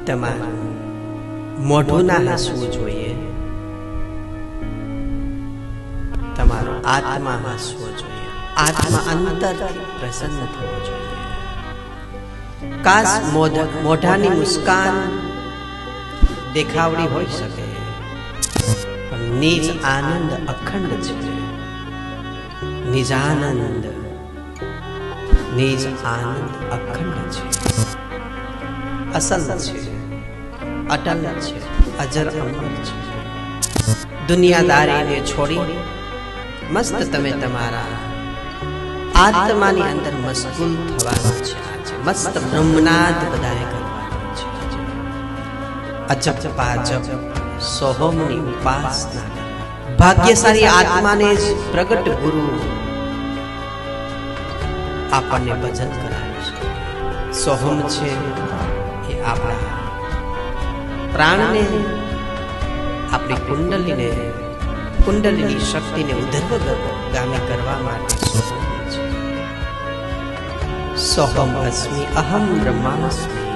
તમારું મોઢું ના હસવું જોઈએ, તમારો આત્મા હસવો જોઈએ, આત્મા અંતરથી પ્રસન્ન થવો જોઈએ. કાશ મોઢાની મુસ્કાન દેખાવડી હોઈ શકે, પણ નિજ આનંદ અખંડ છે. નિજાનંદ, નિજ આનંદ અખંડ છે, અસલ છે, અટલ છે, અજર અમર છે. દુનિયાદારીને છોડી મસ્ત તમે તમારા આત્માની અંદર મશગુલ થવાનું છે. આજે મસ્ત બ્રહ્મનાદ બધાએ કરવાનું છે. અજબ પાજબ સોહમની ઉપાસના, ભાગ્યશાળી આત્માને જ પ્રગટ ગુરુ આપણને ભજન કરાવે છે. સોહમ છે એ આપણા પ્રાણને, આપણી કુંડલીની શક્તિને ઉધર્વગામી કરવા માટે સોહમ છે. સોહમ અસ્મિ અહમ બ્રહ્માસ્મિ.